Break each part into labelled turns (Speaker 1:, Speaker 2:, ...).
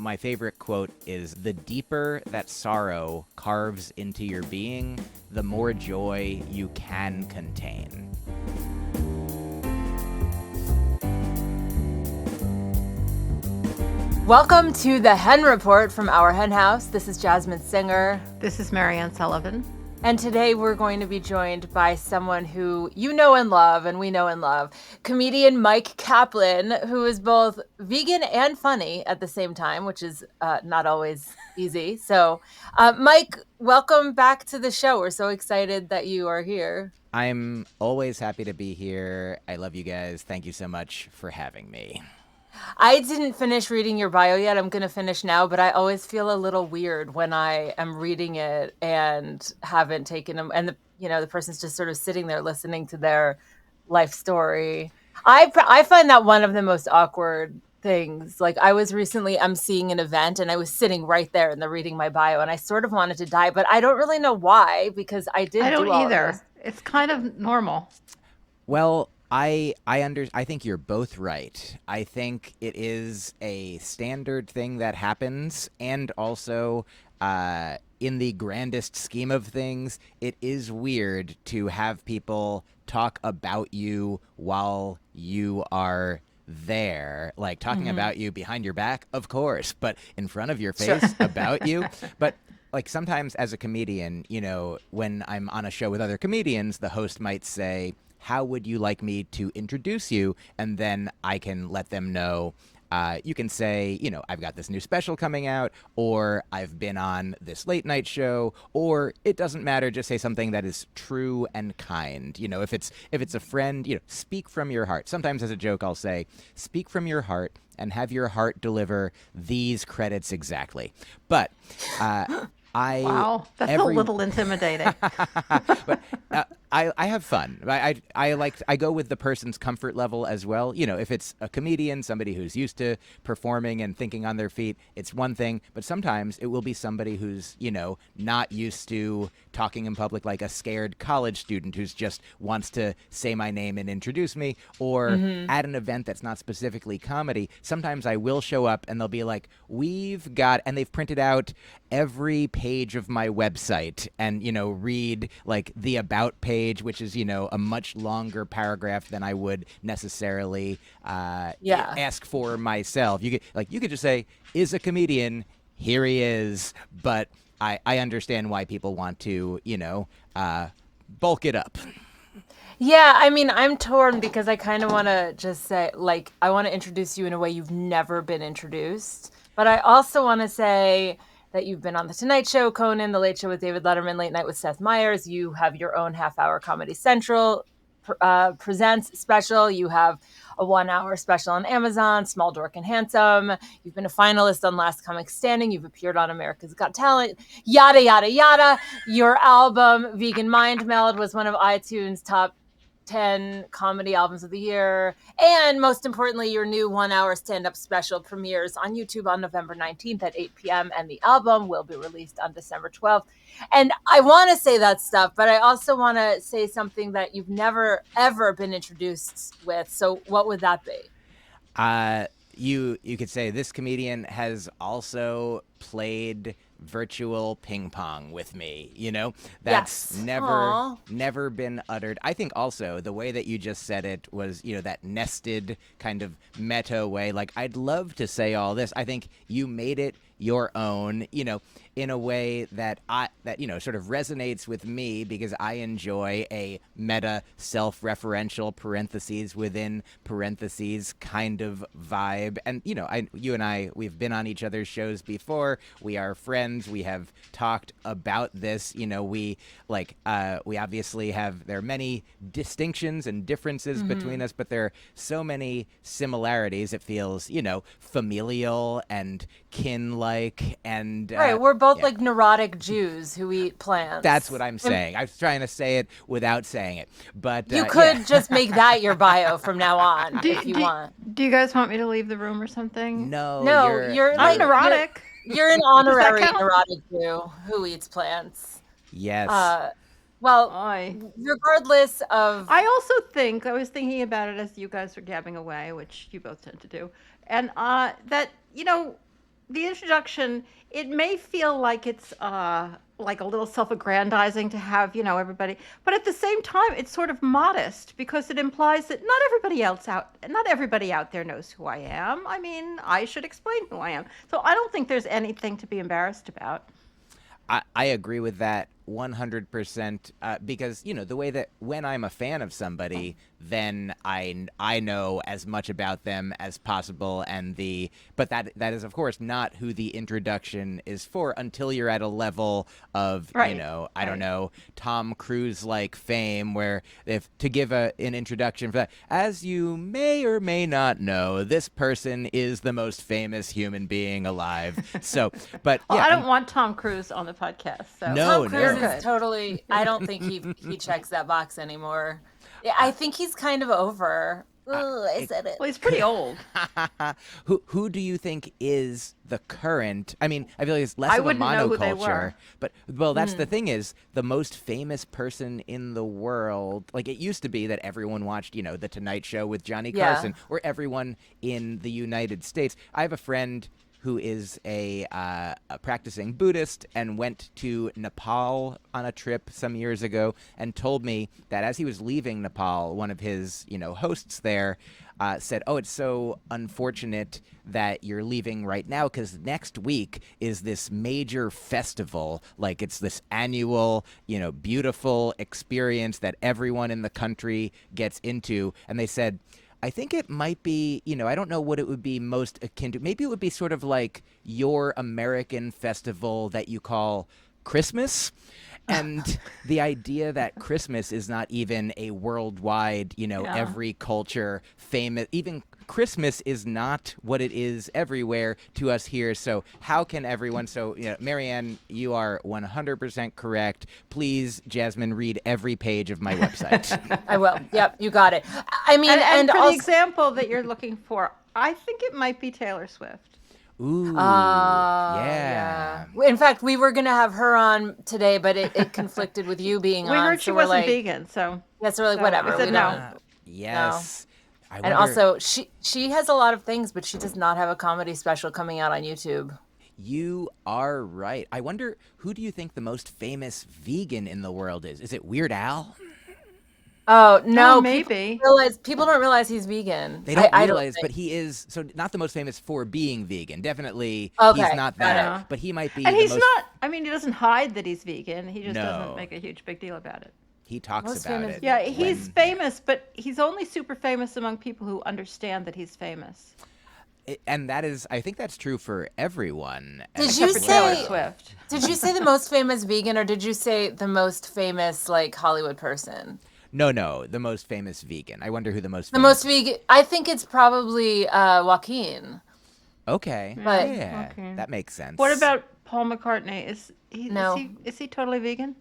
Speaker 1: my favorite quote is, "The deeper that sorrow carves into your being, the more joy you can contain."
Speaker 2: Welcome to the Hen Report from our hen house. This is Jasmin Singer.
Speaker 3: This is Mariann Sullivan.
Speaker 2: And today we're going to be joined by someone who you know and love, and we know and love, comedian Myq Kaplan, who is both vegan and funny at the same time, which is not always easy. So, Myq, welcome back to the show. We're so excited that you are here.
Speaker 1: I'm always happy to be here. I love you guys. Thank you so much for having me.
Speaker 2: I didn't finish reading your bio yet. I'm going to finish now, but I always feel a little weird when I am reading it and haven't taken them. And the person's just sort of sitting there listening to their life story. I find that one of the most awkward things. Like, I was recently emceeing an event and I was sitting right there and they're reading my bio and I sort of wanted to die, but I don't really know why, because I don't
Speaker 3: either. It's kind of normal.
Speaker 1: Well, I think you're both right. I think it is a standard thing that happens, and also in the grandest scheme of things, it is weird to have people talk about you while you are there, like talking about you behind your back, of course, but in front of your face about you. But like sometimes as a comedian, when I'm on a show with other comedians, the host might say, "How would you like me to introduce you?" And then I can let them know. You can say, I've got this new special coming out, or I've been on this late night show, or it doesn't matter. Just say something that is true and kind. If it's a friend, speak from your heart. Sometimes as a joke, I'll say, "Speak from your heart and have your heart deliver these credits exactly." But
Speaker 3: wow, that's a little intimidating.
Speaker 1: But I have fun. I go with the person's comfort level as well. If it's a comedian, somebody who's used to performing and thinking on their feet, it's one thing. But sometimes it will be somebody who's, not used to talking in public, like a scared college student who's just wants to say my name and introduce me, or at an event that's not specifically comedy. Sometimes I will show up and they'll be like, "We've got," and they've printed out every page of my website and, read like the about page, which is, a much longer paragraph than I would necessarily ask for myself. You could just say, "Is a comedian, here he is." But I understand why people want to, bulk it up.
Speaker 2: Yeah, I mean, I'm torn because I kind of want to just say, like, I want to introduce you in a way you've never been introduced. But I also want to say that you've been on The Tonight Show, Conan, The Late Show with David Letterman, Late Night with Seth Meyers. You have your own half-hour Comedy Central Presents special. You have a 1-hour special on Amazon, Small, Dork, and Handsome. You've been a finalist on Last Comic Standing. You've appeared on America's Got Talent, yada, yada, yada. Your album, Vegan Mind Meld, was one of iTunes' top 10 comedy albums of the year. And most importantly, your new 1-hour stand-up special premieres on YouTube on November 19th at 8 p.m. And the album will be released on December 12th. And I want to say that stuff, but I also want to say something that you've never, ever been introduced with. So what would that be?
Speaker 1: You could say this comedian has also played virtual ping pong with me. That's never been uttered. I think also the way that you just said it was, that nested kind of meta way. Like, I'd love to say all this. I think you made it your own, in a way that sort of resonates with me, because I enjoy a meta self-referential parentheses within parentheses kind of vibe. And, you and I, we've been on each other's shows before. We are friends. We have talked about this. We obviously there are many distinctions and differences between us, but there are so many similarities. It feels, familial and kin-like, and
Speaker 2: right. We're both like neurotic Jews who eat plants.
Speaker 1: That's what I'm saying. I was trying to say it without saying it, but
Speaker 2: you could just make that your bio from now on if you want.
Speaker 3: Do you guys want me to leave the room or something?
Speaker 1: No,
Speaker 2: you're
Speaker 3: like neurotic.
Speaker 2: You're an honorary neurotic Jew who eats plants.
Speaker 1: Yes.
Speaker 2: Regardless of...
Speaker 3: I also think, I was thinking about it as you guys were gabbing away, which you both tend to do, and that, the introduction, it may feel like it's like a little self-aggrandizing to have, everybody, but at the same time, it's sort of modest because it implies that not everybody out there knows who I am. I mean, I should explain who I am. So I don't think there's anything to be embarrassed about.
Speaker 1: I agree with that 100%, because the way that when I'm a fan of somebody, then I know as much about them as possible, but that is of course not who the introduction is for until you're at a level of
Speaker 3: Right.
Speaker 1: I don't know, Tom Cruise like fame, where if to give an introduction for that, as you may or may not know, this person is the most famous human being alive. So, but
Speaker 3: Well,
Speaker 1: yeah,
Speaker 3: I don't want Tom Cruise on the podcast. So
Speaker 1: No,
Speaker 2: Tom
Speaker 1: no.
Speaker 2: Cruise
Speaker 3: You're
Speaker 2: is totally. I don't think he checks that box anymore. Yeah, I think he's kind of over. Ooh, I said it.
Speaker 3: Well, he's pretty old.
Speaker 1: Who do you think is the current? I mean, I feel like it's less
Speaker 3: I
Speaker 1: of a
Speaker 3: wouldn't know who they
Speaker 1: monoculture,
Speaker 3: were.
Speaker 1: but that's the thing is the most famous person in the world. Like it used to be that everyone watched, The Tonight Show with Johnny
Speaker 2: Yeah.
Speaker 1: Carson, or everyone in the United States. I have a friend who is a practicing Buddhist and went to Nepal on a trip some years ago and told me that as he was leaving Nepal, one of his, hosts there said, "Oh, it's so unfortunate that you're leaving right now because next week is this major festival. Like it's this annual, beautiful experience that everyone in the country gets into." And they said, I think it might be, I don't know what it would be most akin to. Maybe it would be sort of like your American festival that you call Christmas. And the idea that Christmas is not even a worldwide, every culture famous, even Christmas is not what it is everywhere to us here. So how can everyone, Mariann, you are 100% correct. Please, Jasmine, read every page of my website.
Speaker 2: I will. Yep, you got it. I mean,
Speaker 3: And for
Speaker 2: also,
Speaker 3: the example that you're looking for, I think it might be Taylor Swift.
Speaker 1: Ooh, yeah.
Speaker 2: In fact, we were gonna have her on today, but it conflicted with you being
Speaker 3: We
Speaker 2: on.
Speaker 3: heard she
Speaker 2: so we're
Speaker 3: wasn't
Speaker 2: like,
Speaker 3: vegan, so
Speaker 2: yeah, so we're like,
Speaker 3: so
Speaker 2: whatever.
Speaker 3: we said
Speaker 2: we
Speaker 3: no.
Speaker 2: don't-
Speaker 1: Yes. I
Speaker 2: And
Speaker 1: wonder-
Speaker 2: also, she has a lot of things, but she does not have a comedy special coming out on YouTube.
Speaker 1: You are right. I wonder, who do you think the most famous vegan in the world is? Is it Weird Al?
Speaker 2: Oh no,
Speaker 3: maybe.
Speaker 2: People don't realize he's vegan.
Speaker 1: They don't
Speaker 2: I
Speaker 1: realize,
Speaker 2: think.
Speaker 1: but he is, so not the most famous for being vegan. Definitely,
Speaker 2: Okay,
Speaker 1: he's not
Speaker 2: got
Speaker 1: that.
Speaker 3: it.
Speaker 1: But he might be
Speaker 3: And
Speaker 1: the
Speaker 3: he's
Speaker 1: most,
Speaker 3: not. I mean, he doesn't hide that he's vegan. He just
Speaker 1: No.
Speaker 3: doesn't make a huge big deal about it.
Speaker 1: he talks
Speaker 2: Most
Speaker 1: about
Speaker 2: famous
Speaker 1: it.
Speaker 3: Yeah, he's
Speaker 1: when-
Speaker 3: famous, but he's only super famous among people who understand that he's famous.
Speaker 1: And that is, I think that's true for everyone.
Speaker 2: Did
Speaker 1: And
Speaker 2: you
Speaker 3: Except for Taylor
Speaker 2: say-
Speaker 3: Swift.
Speaker 2: Did you say the most famous vegan, or did you say the most famous like Hollywood person?
Speaker 1: No, the most famous vegan. I wonder who the most
Speaker 2: The
Speaker 1: famous.
Speaker 2: most vegan. I think it's probably Joaquin.
Speaker 1: Okay,
Speaker 2: But-
Speaker 1: yeah,
Speaker 3: Okay.
Speaker 1: that makes sense.
Speaker 3: What about Paul McCartney?
Speaker 2: No.
Speaker 3: Is he totally vegan?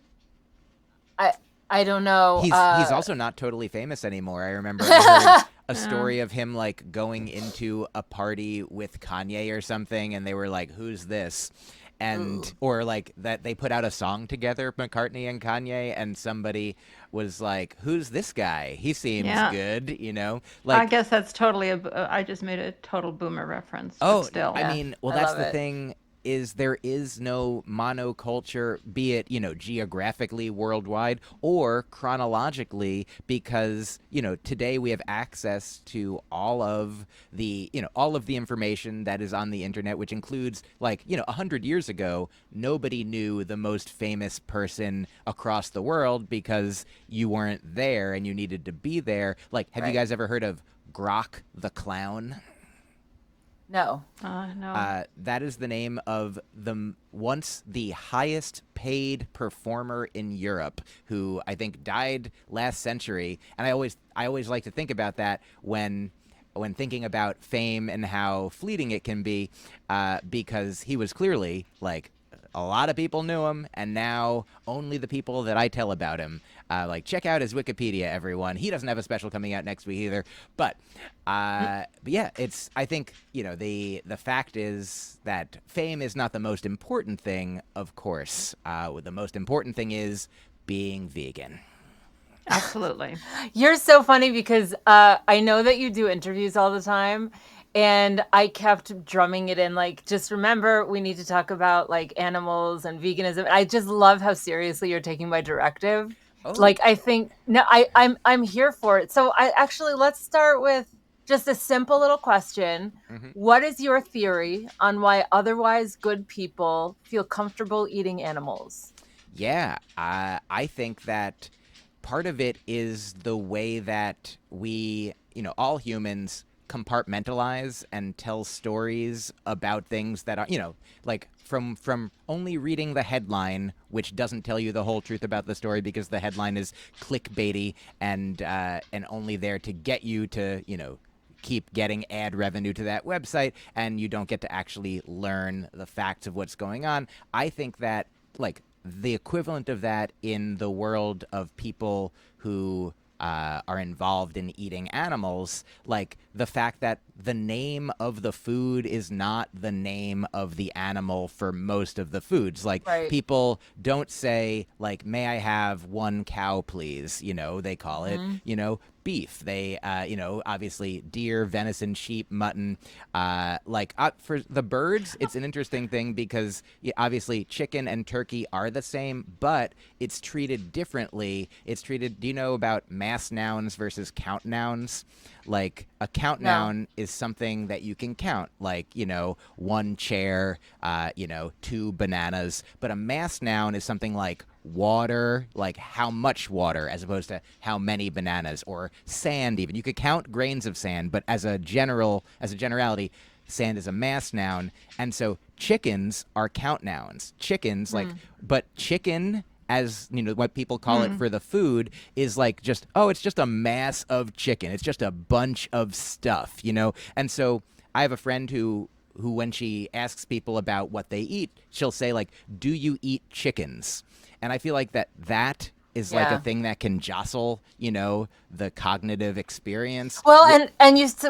Speaker 2: I don't know.
Speaker 1: He's also not totally famous anymore. I remember I heard a story of him like going into a party with Kanye or something, and they were like, "Who's this?" And or like that they put out a song together, McCartney and Kanye, and somebody was like, "Who's this guy? He seems
Speaker 3: Yeah.
Speaker 1: good,"
Speaker 3: I
Speaker 1: Like,
Speaker 3: guess that's totally I just made a total boomer reference.
Speaker 1: oh,
Speaker 3: but still.
Speaker 1: I mean, well,
Speaker 2: I
Speaker 1: that's
Speaker 2: love
Speaker 1: the
Speaker 2: it.
Speaker 1: thing. Is there is no monoculture, be it, geographically worldwide or chronologically, because, today we have access to all of the information that is on the internet, which includes 100 years ago, nobody knew the most famous person across the world because you weren't there and you needed to be there. Like, have you
Speaker 2: Right.
Speaker 1: guys ever heard of Grok the Clown?
Speaker 2: no.
Speaker 3: No.
Speaker 1: That is the name of once the highest paid performer in Europe, who I think died last century. And I always like to think about that when thinking about fame and how fleeting it can be, because he was clearly like a lot of people knew him, and now only the people that I tell about him. Check out his Wikipedia, everyone. He doesn't have a special coming out next week either. But yeah, it's. I think the fact is that fame is not the most important thing. Of course, the most important thing is being vegan.
Speaker 3: Absolutely.
Speaker 2: You're so funny because I know that you do interviews all the time, And I kept drumming it in, like, just remember, we need to talk about like animals and veganism. I just love how seriously you're taking my directive.
Speaker 1: Oh.
Speaker 2: Like, I think no, I'm here for it. So I actually, let's start with just a simple little question.
Speaker 1: Hmm.
Speaker 2: What is your theory on why otherwise good people feel comfortable eating animals?
Speaker 1: Yeah, I think that part of it is the way that we, all humans compartmentalize and tell stories about things that are, like from only reading the headline, which doesn't tell you the whole truth about the story because the headline is clickbaity and only there to get you to, keep getting ad revenue to that website, and you don't get to actually learn the facts of what's going on. I think that, like, the equivalent of that in the world of people who are involved in eating animals, like the fact that the name of the food is not the name of the animal for most of the foods. Like,
Speaker 2: Right.
Speaker 1: people don't say, like, may I have one cow, please? They call it,
Speaker 2: Mhm.
Speaker 1: beef. They, obviously deer, venison, sheep, mutton. For the birds, it's an interesting thing because, yeah, obviously chicken and turkey are the same, but it's treated differently. It's treated. Do you know about mass nouns versus count nouns? Like, a count
Speaker 2: No.
Speaker 1: noun is something that you can count, like, one chair, two bananas. But a mass noun is something like water, like how much water, as opposed to how many bananas, or sand. Even you could count grains of sand, but as a generality, sand is a mass noun. And so chickens are count nouns. Chickens, like,
Speaker 2: Hmm.
Speaker 1: but chicken, as what people call it
Speaker 3: Hmm.
Speaker 1: for the food, is like, just, it's just a mass of chicken, it's just a bunch of stuff. And so I have a friend who when she asks people about what they eat, she'll say, like, do you eat chickens? And I feel like that is like a
Speaker 2: Yeah.
Speaker 1: thing that can jostle, the cognitive experience.
Speaker 2: Well, and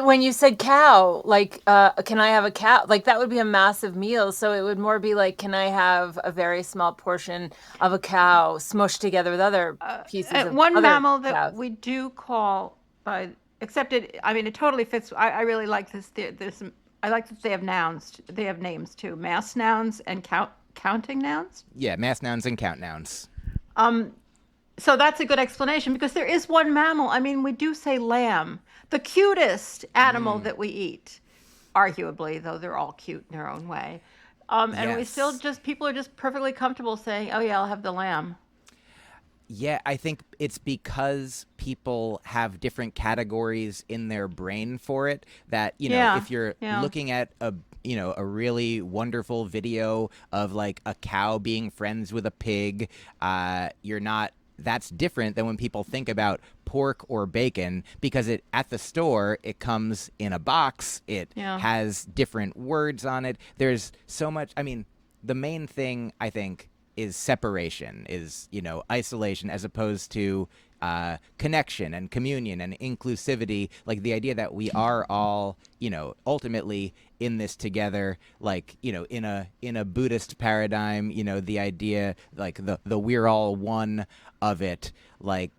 Speaker 2: when you said cow, like, can I have a cow? Like, that would be a massive meal. So it would more be like, can I have a very small portion of a cow smushed together with other pieces of
Speaker 3: One
Speaker 2: other
Speaker 3: mammal that
Speaker 2: cows?
Speaker 3: we do call by, except it totally fits. I really like this. I like that they have nouns. They have names too. Mass nouns and counting nouns.
Speaker 1: Yeah, mass nouns and count nouns.
Speaker 3: Um, so that's a good explanation because there is one mammal. We do say lamb, the cutest animal
Speaker 1: Mm,
Speaker 3: that we eat, arguably, though they're all cute in their own way. And we still
Speaker 1: yes.
Speaker 3: people are just perfectly comfortable saying, "Oh yeah, I'll have the lamb."
Speaker 1: Yeah, I think it's because people have different categories in their brain for it, that,
Speaker 3: Yeah,
Speaker 1: if you're
Speaker 3: yeah.
Speaker 1: looking at a really wonderful video of, like, a cow being friends with a pig, you're not that's different than when people think about pork or bacon, because it at the store, it comes in a box, it
Speaker 3: Yeah.
Speaker 1: has different words on it. There's so much. I mean, the main thing, I think, is separation, is, isolation, as opposed to connection and communion and inclusivity. Like, the idea that we are all, ultimately in this together. Like, in a Buddhist paradigm, the idea, like, the we're all one of it. Like,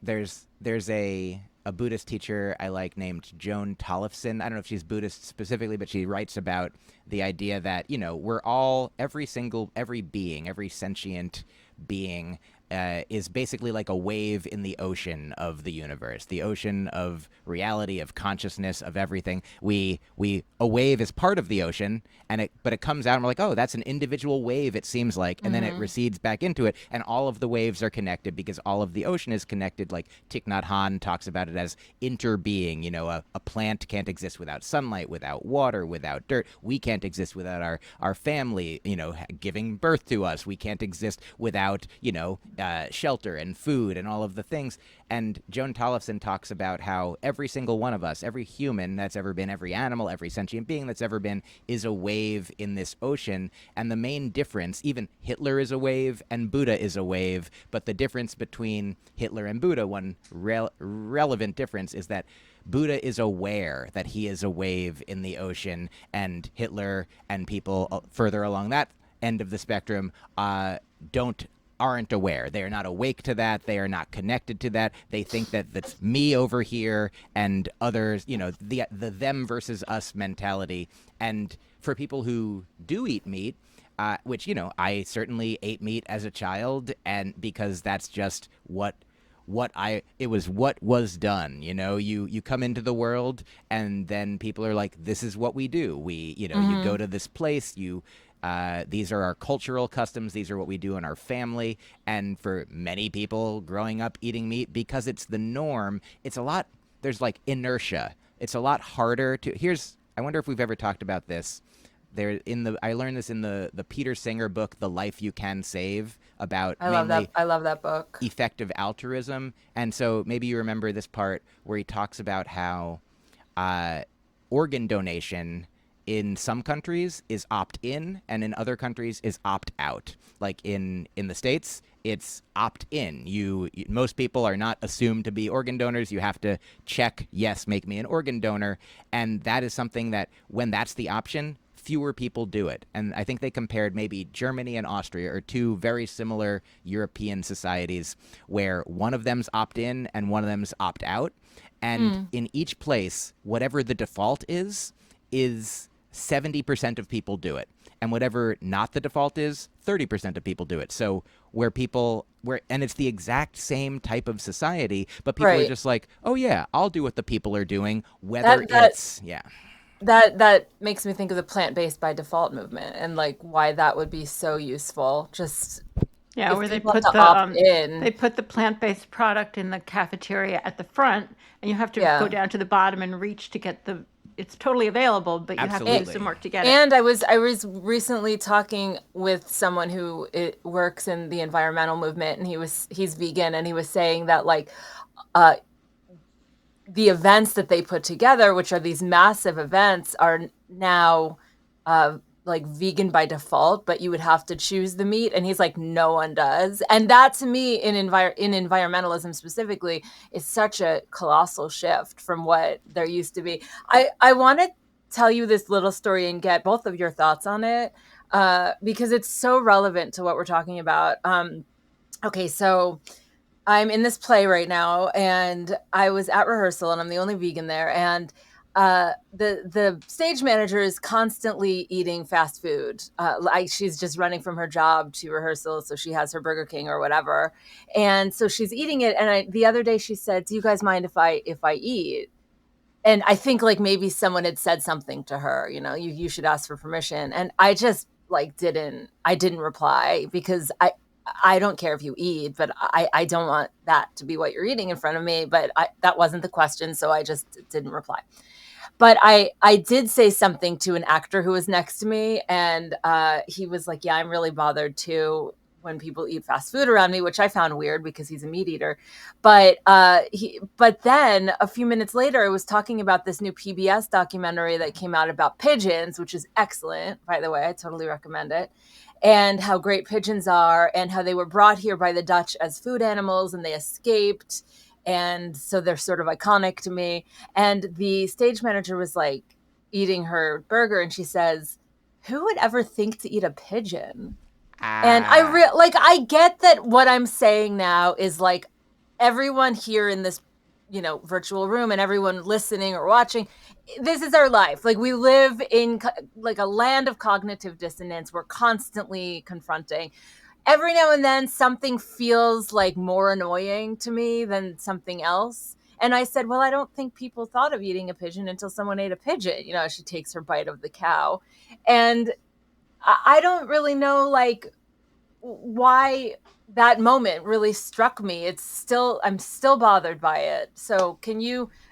Speaker 1: there's a Buddhist teacher I like named Joan Tollefson. I don't know if she's Buddhist specifically, but she writes about the idea that, we're all, every being, every sentient being, is basically like a wave in the ocean of the universe, the ocean of reality, of consciousness, of everything. A wave is part of the ocean, but it comes out and we're like, oh, that's an individual wave, it seems like, and then it
Speaker 2: Hmm.
Speaker 1: recedes back into it, and all of the waves are connected because all of the ocean is connected. Like, Thich Nhat Hanh talks about it as interbeing. A plant can't exist without sunlight, without water, without dirt. We can't exist without our family, giving birth to us. We can't exist without, shelter and food and all of the things. And Joan Tollefson talks about how every single one of us, every human that's ever been, every animal, every sentient being that's ever been, is a wave in this ocean. And the main difference, even Hitler is a wave and Buddha is a wave, but the difference between Hitler and Buddha, one relevant difference, is that Buddha is aware that he is a wave in the ocean, and Hitler and people further along that end of the spectrum don't aren't aware. They are not awake to that. They are not connected to that. They think that that's me over here and others, the them versus us mentality. And for people who do eat meat, which, I certainly ate meat as a child, and because that's just what was done. You come into the world, and then people are like, this is what we do. You go to this place, these are our cultural customs. These are what we do in our family. And for many people growing up eating meat, because it's the norm, there's like inertia. It's a lot harder I wonder if we've ever talked about this. I learned this in the Peter Singer book, The Life You Can Save, about
Speaker 2: I love that book.
Speaker 1: Effective altruism. And so maybe you remember this part where he talks about how organ donation in some countries is opt-in, and in other countries is opt-out. Like in the States, it's opt-in. Most people are not assumed to be organ donors. You have to check, yes, make me an organ donor. And that is something that, when that's the option, fewer people do it. And I think they compared maybe Germany and Austria, or two very similar European societies, where one of them's opt-in and one of them's opt-out. And in each place, whatever the default is 70% of people do it. And whatever not the default is, 30% of people do it. So and it's the exact same type of society, but people are just like, oh yeah, I'll do what the people are doing, whether
Speaker 2: That makes me think of the plant-based by default movement, and like why that would be so useful. Just
Speaker 3: where they put the plant-based product in the cafeteria at the front, and you have to go down to the bottom and reach to get it's totally available, but you have to do some work to get it.
Speaker 2: And I was recently talking with someone who works in the environmental movement, and he's vegan, and he was saying that the events that they put together, which are these massive events, are now like vegan by default, but you would have to choose the meat. And he's like, no one does. And that, to me, in environmentalism specifically, is such a colossal shift from what there used to be. I want to tell you this little story and get both of your thoughts on it, because it's so relevant to what we're talking about. Okay, so I'm in this play right now, and I was at rehearsal, and I'm the only vegan there. And the stage manager is constantly eating fast food. She's just running from her job to rehearsal, so she has her Burger King or whatever. And so she's eating it. And the other day she said, "Do you guys mind if I eat?" And I think like maybe someone had said something to her, you should ask for permission. And I just didn't reply, because I don't care if you eat, but I don't want that to be what you're eating in front of me. But that wasn't the question, so I just didn't reply. But I did say something to an actor who was next to me, and he was like, yeah, I'm really bothered too when people eat fast food around me, which I found weird because he's a meat eater. But then a few minutes later, I was talking about this new PBS documentary that came out about pigeons, which is excellent, by the way. I totally recommend it. And how great pigeons are, and how they were brought here by the Dutch as food animals, and they escaped. And so they're sort of iconic to me. And the stage manager was like eating her burger, and she says, who would ever think to eat a pigeon? And I get that what I'm saying now is like everyone here in this, virtual room, and everyone listening or watching, this is our life. Like, we live in like a land of cognitive dissonance. We're constantly confronting. Every now and then something feels like more annoying to me than something else. And I said, well, I don't think people thought of eating a pigeon until someone ate a pigeon. She takes her bite of the cow. And I don't really know, like, why that moment really struck me. I'm still bothered by it. So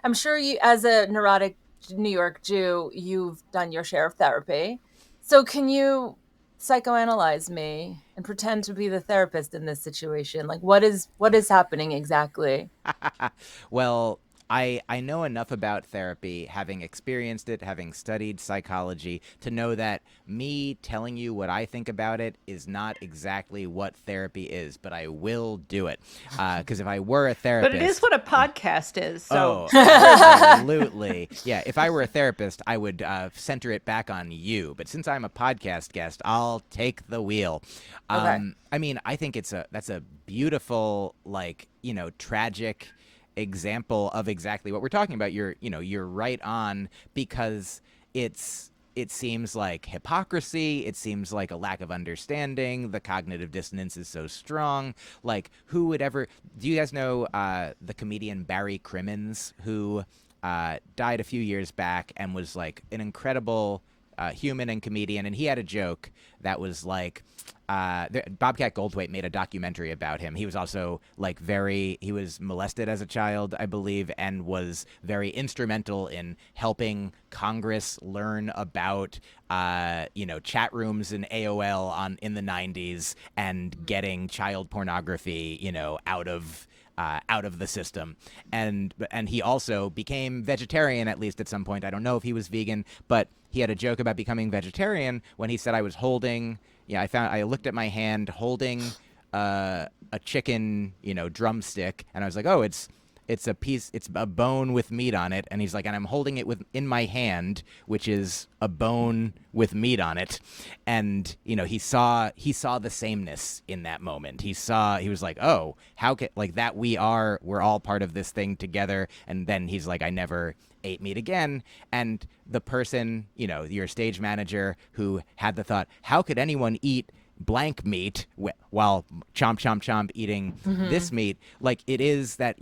Speaker 2: I'm sure you, as a neurotic New York Jew, you've done your share of therapy. So can you psychoanalyze me and pretend to be the therapist in this situation? Like, what is happening exactly?
Speaker 1: Well, I know enough about therapy, having experienced it, having studied psychology, to know that me telling you what I think about it is not exactly what therapy is, but I will do it. Because if I were a
Speaker 3: But it is
Speaker 1: therapist,
Speaker 3: what a podcast is. So
Speaker 1: oh, absolutely. Yeah, if I were a therapist, I would center it back on you. But since I'm a podcast guest, I'll take the wheel.
Speaker 2: Okay.
Speaker 1: I mean, I think that's a beautiful, like, tragic example of exactly what we're talking about. You're right on, because it seems like hypocrisy. It seems like a lack of understanding. The cognitive dissonance is so strong. Like, who would ever? Do you guys know the comedian Barry Crimmins, who died a few years back and was like an incredible human and comedian? And he had a joke that was like, Bobcat Goldthwait made a documentary about him. He was also like he was molested as a child, I believe, and was very instrumental in helping Congress learn about, chat rooms in AOL in the 90s, and getting child pornography, out of the system. And he also became vegetarian, at least at some point. I don't know if he was vegan, but he had a joke about becoming vegetarian when he said, I was holding, I looked at my hand holding a chicken, drumstick, and I was like, oh, it's a bone with meat on it. And he's like, and I'm holding it in my hand, which is a bone with meat on it. And, he saw the sameness in that moment. He was like, oh, how can, like, that we're all part of this thing together. And then he's like, I never ate meat again. And the person, your stage manager, who had the thought, how could anyone eat blank meat while chomp chomp chomp eating this meat? Like, it is that,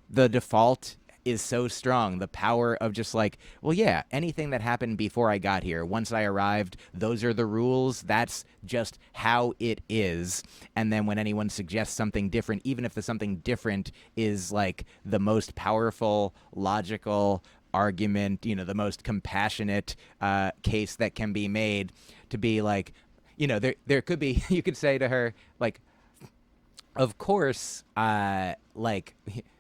Speaker 1: the default is so strong. The power of just like, well, yeah, anything that happened before I got here, once I arrived, those are the rules. That's just how it is. And then when anyone suggests something different, even if the something different is like the most powerful, logical argument, the most compassionate case that can be made, to be like, there could be, you could say to her, like, of course, like,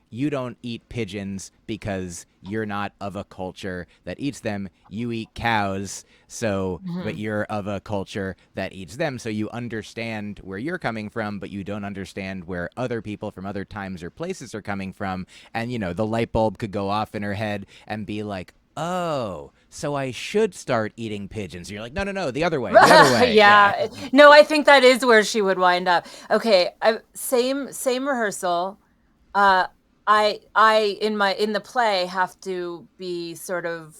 Speaker 1: you don't eat pigeons because you're not of a culture that eats them. You eat cows, but you're of a culture that eats them. So you understand where you're coming from, but you don't understand where other people from other times or places are coming from. And, the light bulb could go off in her head and be like, oh, so I should start eating pigeons. And you're like, no, the other way, the other way.
Speaker 2: Yeah. No, I think that is where she would wind up. Okay, same rehearsal. I in the play have to be sort of,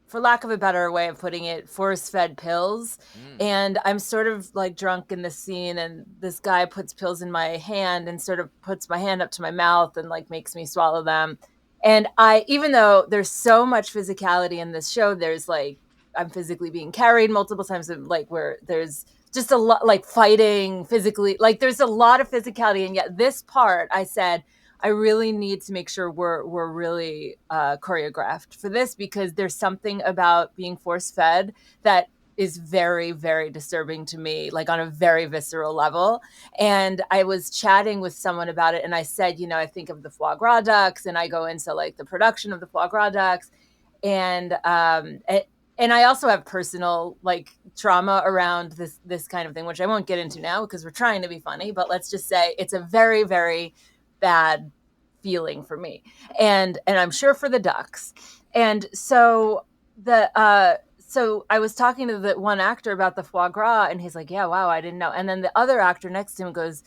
Speaker 2: for lack of a better way of putting it, force-fed pills. And I'm sort of like drunk in this scene, and this guy puts pills in my hand and sort of puts my hand up to my mouth and like makes me swallow them. And even though there's so much physicality in this show, there's like, I'm physically being carried multiple times, like where there's just a lot, like fighting physically, like there's a lot of physicality. And yet this part, I said, I really need to make sure we're really choreographed for this, because there's something about being force-fed that is very, very disturbing to me, like on a very visceral level. And I was chatting with someone about it, and I said, I think of the foie gras ducks, and I go into like the production of the foie gras ducks, and I also have personal like trauma around this kind of thing, which I won't get into now because we're trying to be funny. But let's just say it's a very, very bad feeling for me, and I'm sure for the ducks. And so so I was talking to the one actor about the foie gras, and he's like, yeah, wow, I didn't know. And then the other actor next to him goes,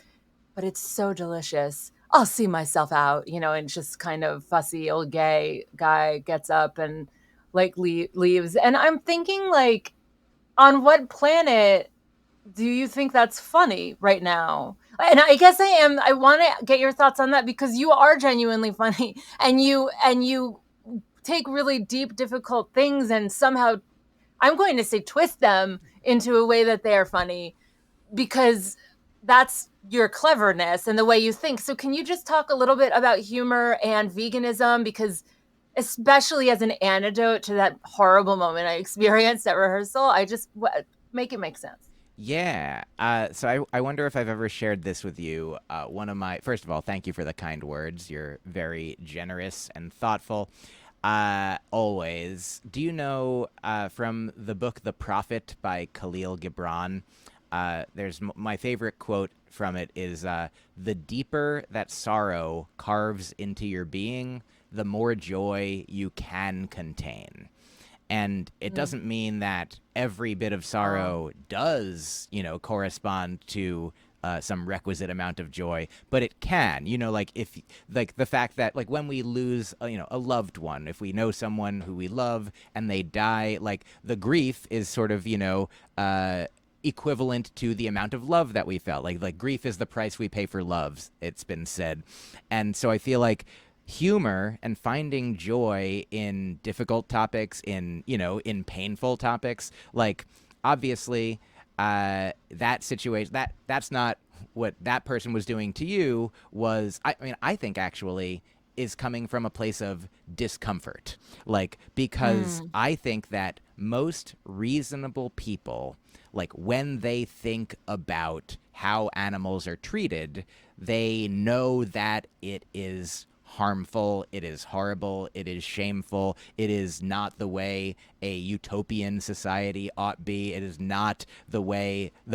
Speaker 2: but it's so delicious, I'll see myself out, and just kind of fussy old gay guy gets up and like leaves. And I'm thinking, like, on what planet do you think that's funny right now? And I guess I want to get your thoughts on that, because you are genuinely funny, and you take really deep, difficult things and somehow, I'm going to say, twist them into a way that they are funny, because that's your cleverness and the way you think. So can you just talk a little bit about humor and veganism? Because especially as an antidote to that horrible moment I experienced at rehearsal, I just make it make sense.
Speaker 1: Yeah. So I wonder if I've ever shared this with you. One of my, first of all, thank you for the kind words. You're very generous and thoughtful. Always. Do you know from the book The Prophet by Khalil Gibran? My favorite quote from it is the deeper that sorrow carves into your being, the more joy you can contain. And it
Speaker 2: Mm.
Speaker 1: doesn't mean that every bit of
Speaker 2: Wow.
Speaker 1: sorrow does, correspond to some requisite amount of joy, but it can, like if, like the fact that, like when we lose, a loved one, if we know someone who we love and they die, like the grief is sort of, equivalent to the amount of love that we felt. Like grief is the price we pay for love, it's been said. And so I feel like humor and finding joy in difficult topics, in painful topics, like obviously that situation, that's not what that person was doing to you. I think actually is coming from a place of discomfort, like, because
Speaker 2: Mm.
Speaker 1: I think that most reasonable people, like when they think about how animals are treated, they know that it is harmful, it is horrible, it is shameful, it is not the way a utopian society ought be, it is not the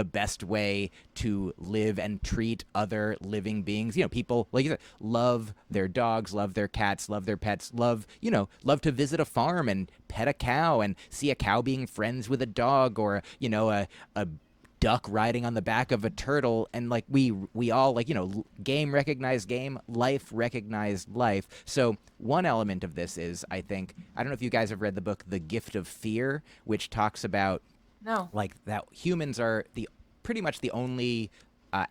Speaker 1: best way to live and treat other living beings. People, like you said, love their dogs, love their cats, love their pets, love to visit a farm and pet a cow and see a cow being friends with a dog, or a duck riding on the back of a turtle. And like we all, like, game recognized game, life recognized life. So one element of this is, I think, I don't know if you guys have read the book The Gift of Fear, which talks about
Speaker 2: No.
Speaker 1: like that humans are the pretty much the only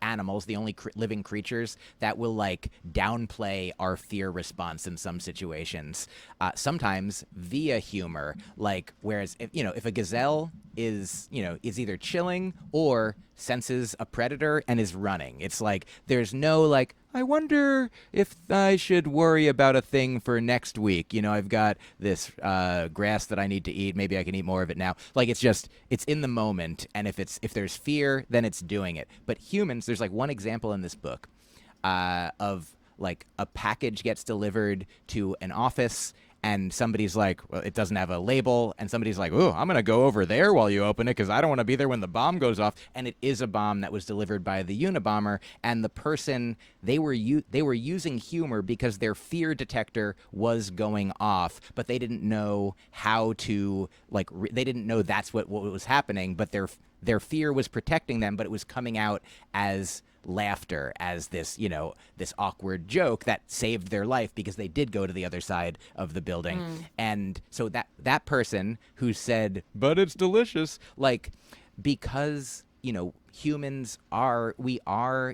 Speaker 1: animals, the only living creatures that will like downplay our fear response in some situations, sometimes via humor. Like, whereas if a gazelle is either chilling or senses a predator and is running, it's like there's no like, I wonder if I should worry about a thing for next week. I've got this grass that I need to eat. Maybe I can eat more of it now. Like, it's in the moment, and if there's fear, then it's doing it. But humans, there's like one example in this book of like a package gets delivered to an office, and somebody's like, well, it doesn't have a label, and somebody's like, oh, I'm gonna go over there while you open it because I don't want to be there when the bomb goes off. And it is a bomb that was delivered by the Unabomber, and the person, they were using humor because their fear detector was going off, but they didn't know how to like they didn't know that's what was happening, but their fear was protecting them, but it was coming out as laughter, as this awkward joke that saved their life because they did go to the other side of the building.
Speaker 2: Mm.
Speaker 1: And so that person who said, but it's delicious, like, because humans are we are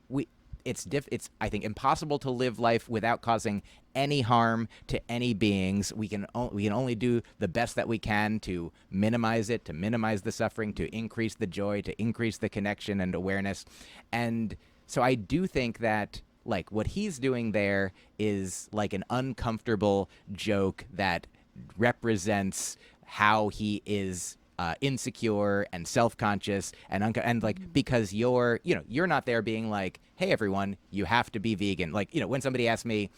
Speaker 1: we it's I think impossible to live life without causing any harm to any beings. We can only do the best that we can to minimize it, to minimize the suffering, to increase the joy, to increase the connection and awareness. And so I do think that, like, what he's doing there is like an uncomfortable joke that represents how he is insecure and self-conscious and like, because you're not there being like, hey everyone, you have to be vegan. Like, when somebody asks me,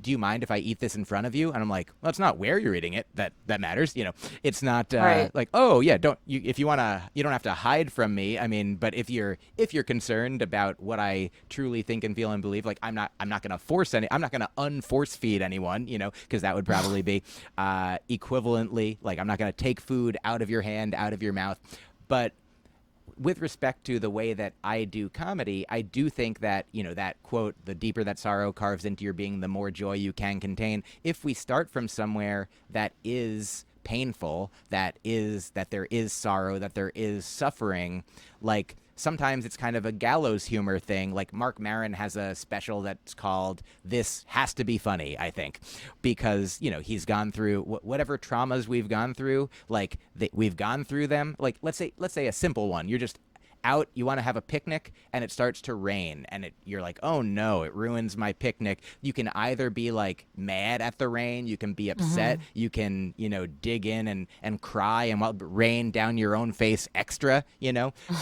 Speaker 1: do you mind if I eat this in front of you? And I'm like, well, it's not where you're eating it that matters. It's not
Speaker 2: Right.
Speaker 1: like, oh yeah, if you want to, you don't have to hide from me. I mean, but if you're concerned about what I truly think and feel and believe, like, I'm not going to I'm not going to unforce feed anyone, because that would probably be equivalently, like, I'm not going to take food out of your hand, out of your mouth. But with respect to the way that I do comedy, I do think that, that quote, the deeper that sorrow carves into your being, the more joy you can contain. If we start from somewhere that is painful, that there is sorrow, that there is suffering, like, sometimes it's kind of a gallows humor thing. Like, Mark Maron has a special that's called "This Has to Be Funny," I think, because he's gone through whatever traumas we've gone through. Like, we've gone through them. Like, let's say a simple one. You're just out, you want to have a picnic, and it starts to rain, and you're like, oh no, it ruins my picnic. You can either be like mad at the rain, you can be upset, you can, dig in and cry and rain down your own face extra,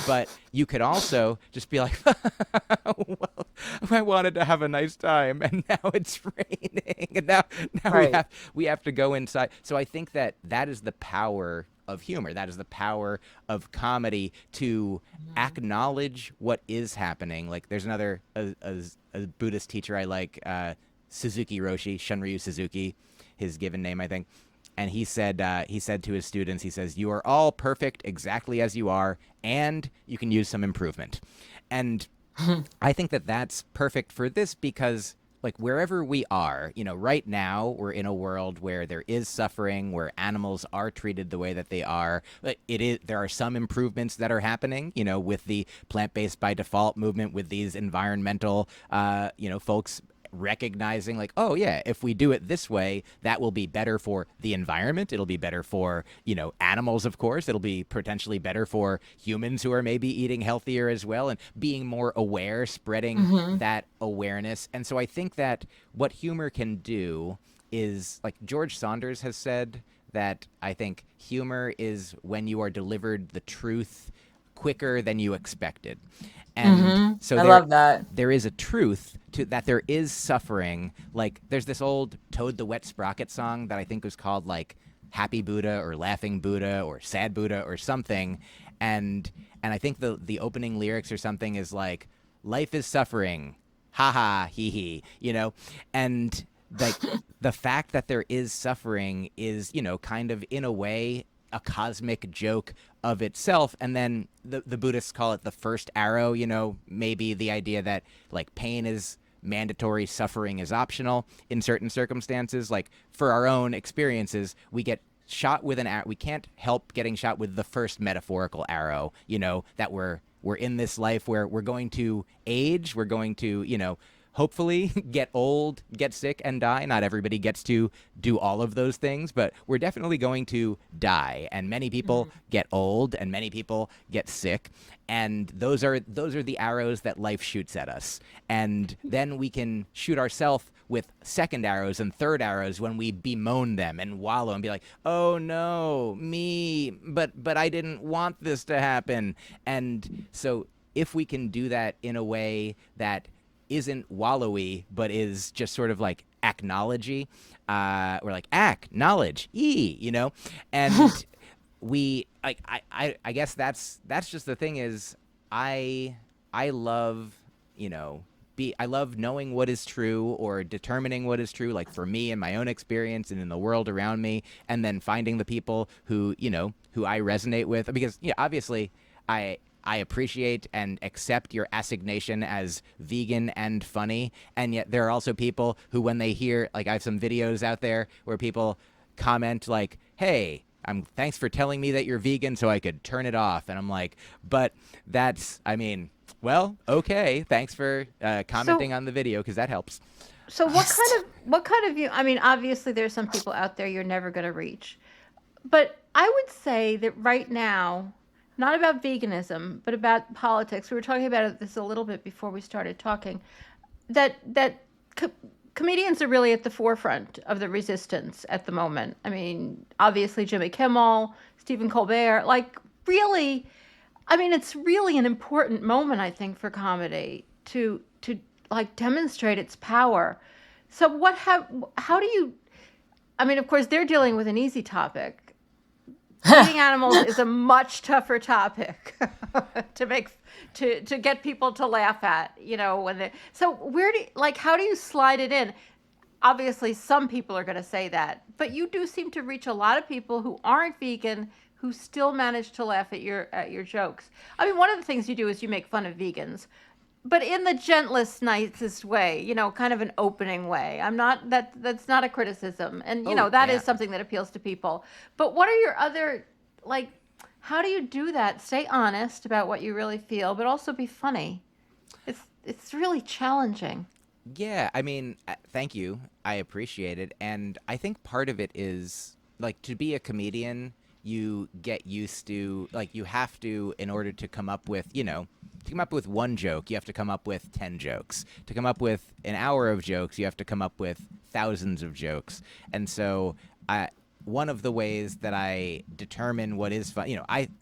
Speaker 1: but you could also just be like, well, I wanted to have a nice time, and now it's raining, and now
Speaker 2: Right.
Speaker 1: we have to go inside. So I think that is the power of humor. That is the power of comedy, to acknowledge what is happening. Like there's another a Buddhist teacher I like, Suzuki Roshi, Shunryu Suzuki, his given name, I think. And he said to his students, he says, "You are all perfect exactly as you are, and you can use some improvement." And I think that that's perfect for this, because like wherever we are, right now we're in a world where there is suffering, where animals are treated the way that they are. There are some improvements that are happening, with the plant-based by default movement, with these environmental, folks recognizing like, oh yeah, if we do it this way, that will be better for the environment. It'll be better for, animals, of course. It'll be potentially better for humans who are maybe eating healthier as well, and being more aware, spreading that awareness. And so I think that what humor can do is, like George Saunders has said, that I think humor is when you are delivered the truth quicker than you expected. And so
Speaker 2: I love that.
Speaker 1: there is a truth to that. There is suffering. Like there's this old Toad the Wet Sprocket song that I think was called like Happy Buddha or Laughing Buddha or Sad Buddha or something. And I think the opening lyrics or something is like, life is suffering, ha ha, hee hee, and like the fact that there is suffering is, kind of in a way a cosmic joke of itself. And then the Buddhists call it the first arrow, maybe the idea that like pain is mandatory, suffering is optional in certain circumstances. Like for our own experiences, we get shot with an arrow. We can't help getting shot with the first metaphorical arrow, that we're in this life where we're going to age, we're going to, hopefully get old, get sick, and die. Not everybody gets to do all of those things, but we're definitely going to die. And many people get old, and many people get sick. And those are the arrows that life shoots at us. And then we can shoot ourselves with second arrows and third arrows when we bemoan them and wallow and be like, oh no, me, but I didn't want this to happen. And so if we can do that in a way that isn't wallowy, but is just sort of like acknowledgy, or like acknowledge, and we, like, I guess that's just the thing is, I love, I love knowing what is true or determining what is true, like for me in my own experience and in the world around me, and then finding the people who, who I resonate with, because obviously I appreciate and accept your assignation as vegan and funny. And yet there are also people who, when they hear, like I have some videos out there where people comment like, hey, thanks for telling me that you're vegan so I could turn it off. And I'm like, but that's, well, okay. Thanks for commenting on the video, because that helps.
Speaker 3: So what kind of you, obviously there's some people out there you're never going to reach. But I would say that right now, not about veganism, but about politics. We were talking about this a little bit before we started talking, that comedians are really at the forefront of the resistance at the moment. Obviously Jimmy Kimmel, Stephen Colbert, like really, it's really an important moment, I think, for comedy to like demonstrate its power. So how do you, of course they're dealing with an easy topic. Eating animals is a much tougher topic to get people to laugh at, when they. So how do you slide it in? Obviously, some people are going to say that, but you do seem to reach a lot of people who aren't vegan who still manage to laugh at your jokes. One of the things you do is you make fun of vegans, but in the gentlest, nicest way, kind of an opening way. That's not a criticism. And, that is something that appeals to people. But what are your other, how do you do that? Stay honest about what you really feel, but also be funny. It's really challenging.
Speaker 1: Yeah, thank you. I appreciate it. And I think part of it is, like, to be a comedian, you get used to, like, you have to, in order to come up with, to come up with one joke, you have to come up with 10 jokes. To come up with an hour of jokes, you have to come up with thousands of jokes. And so one of the ways that I determine what is fun,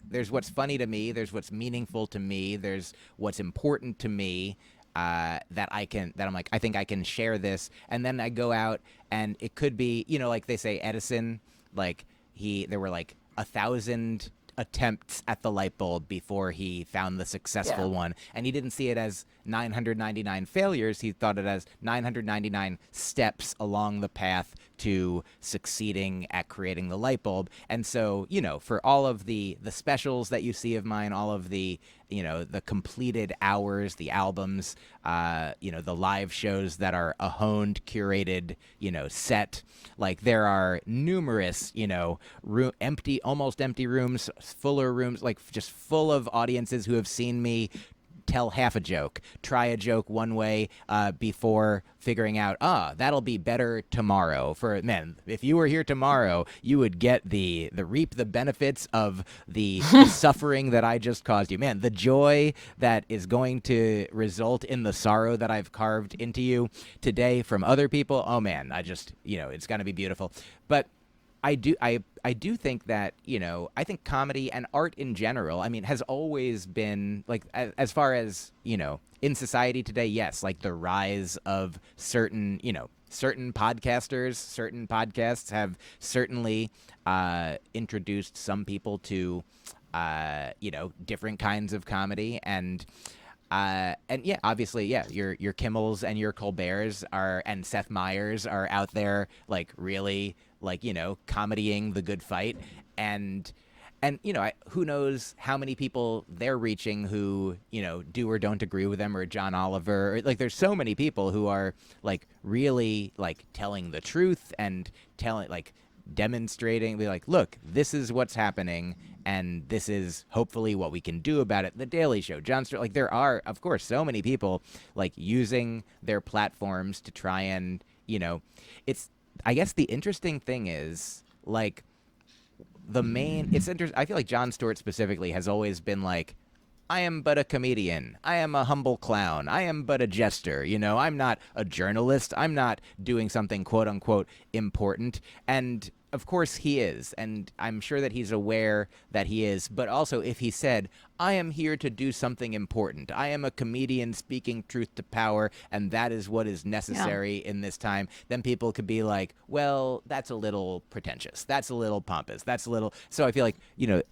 Speaker 1: there's what's funny to me, there's what's meaningful to me, there's what's important to me, that I'm like, I think I can share this. And then I go out, and it could be, like they say Edison, like there were like 1,000 attempts at the light bulb before he found the successful one. And he didn't see it as 999 failures. He thought it as 999 steps along the path to succeeding at creating the light bulb. And so, for all of the specials that you see of mine, all of the, the completed hours, the albums, the live shows that are a honed, curated, set, like there are numerous, almost empty rooms, fuller rooms, like just full of audiences who have seen me tell half a joke, try a joke one way before figuring out, that'll be better tomorrow. For men, if you were here tomorrow, you would get the reap the benefits of the suffering that I just caused you. Man, the joy that is going to result in the sorrow that I've carved into you today from other people. Oh man, I just, it's going to be beautiful. But I do think that, I think comedy and art in general, has always been, like, as far as, in society today, yes, like the rise of certain podcasters, certain podcasts have certainly introduced some people to, different kinds of comedy. And yeah, obviously, yeah, your Kimmels and your Colberts and Seth Meyers are out there, like, really, like, comedying the good fight. And who knows how many people they're reaching who, do or don't agree with them, or John Oliver. Like, there's so many people who are, like, really, like, telling the truth and demonstrating, like, look, this is what's happening, and this is hopefully what we can do about it. The Daily Show, Jon Stewart, like, there are, of course, so many people, like, using their platforms to try and, I guess the interesting thing is, like, I feel like Jon Stewart specifically has always been like, I am but a comedian. I am a humble clown. I am but a jester. I'm not a journalist. I'm not doing something quote unquote important. And of course he is. And I'm sure that he's aware that he is. But also, if he said, I am here to do something important, I am a comedian speaking truth to power, and that is what is necessary in this time, then people could be like, well, that's a little pretentious. That's a little pompous. That's a little. So I feel like,